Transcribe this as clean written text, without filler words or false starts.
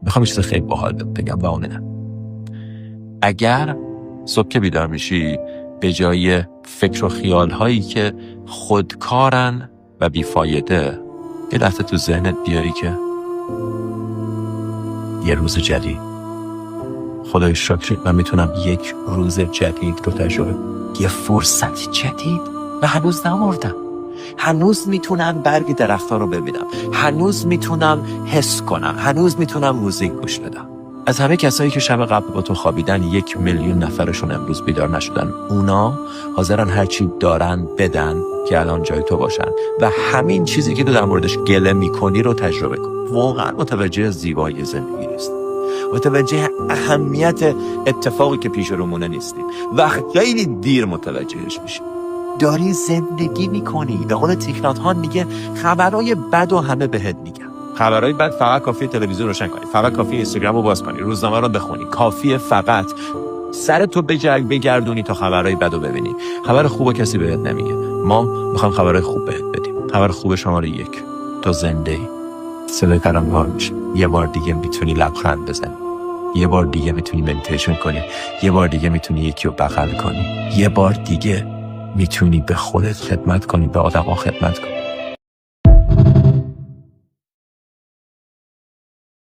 میخوام چیز خیلی باحال بگم و اونه نه. اگر صبح که بیدار میشی به جای فکر و خیال هایی که خودکارن و بیفایده یه لحظه تو ذهنت بیاری که یه روز جدید، خدای شکر من میتونم یک روز جدید رو تجربه، یه فرصت جدید و هنوز نمردم، هنوز میتونم برگ درخت‌ها رو ببینم، هنوز میتونم حس کنم، هنوز میتونم موزیک گوش بدم. از همه کسایی که شب قبل با تو خوابیدن 1,000,000 نفرشون امروز بیدار نشدن، اونا حاضرن هرچی دارن بدن که الان جای تو باشن و همین چیزی که تو در موردش گله میکنی رو تجربه کن. واقعا متوجه زیبایی زندگی نیستیم، متوجه اهمیت اتفاقی که پیش رومونه نیستیم و خیلی دیر متوجهش میشیم. داری زندگی میکنی. به قول تیک نات هان میگه خبرهای بد و همه بهت میگن. خبرهای بد فقط کافیه تلویزیون روشن کنی، فقط کافیه اینستاگرام رو باز کنی، روزنامه رو بخونی، کافیه فقط سر تو بگردونی تا خبرهای بد رو ببینی. خبر خوب کسی بهت نمیگه. ما میخوام خبرهای خوب بهت بدیم. خبر خوب شماره 1، تو زنده ای. صدای ترانه‌ها میشه. یه بار دیگه میتونی لبخند بزنی، یه بار دیگه میتونی مدیتیشن کنی، یه بار دیگه میتونی یکی رو بغل کنی، یه بار دیگه میتونی به خودت خدمت کنی، به آدما خدمت کنی.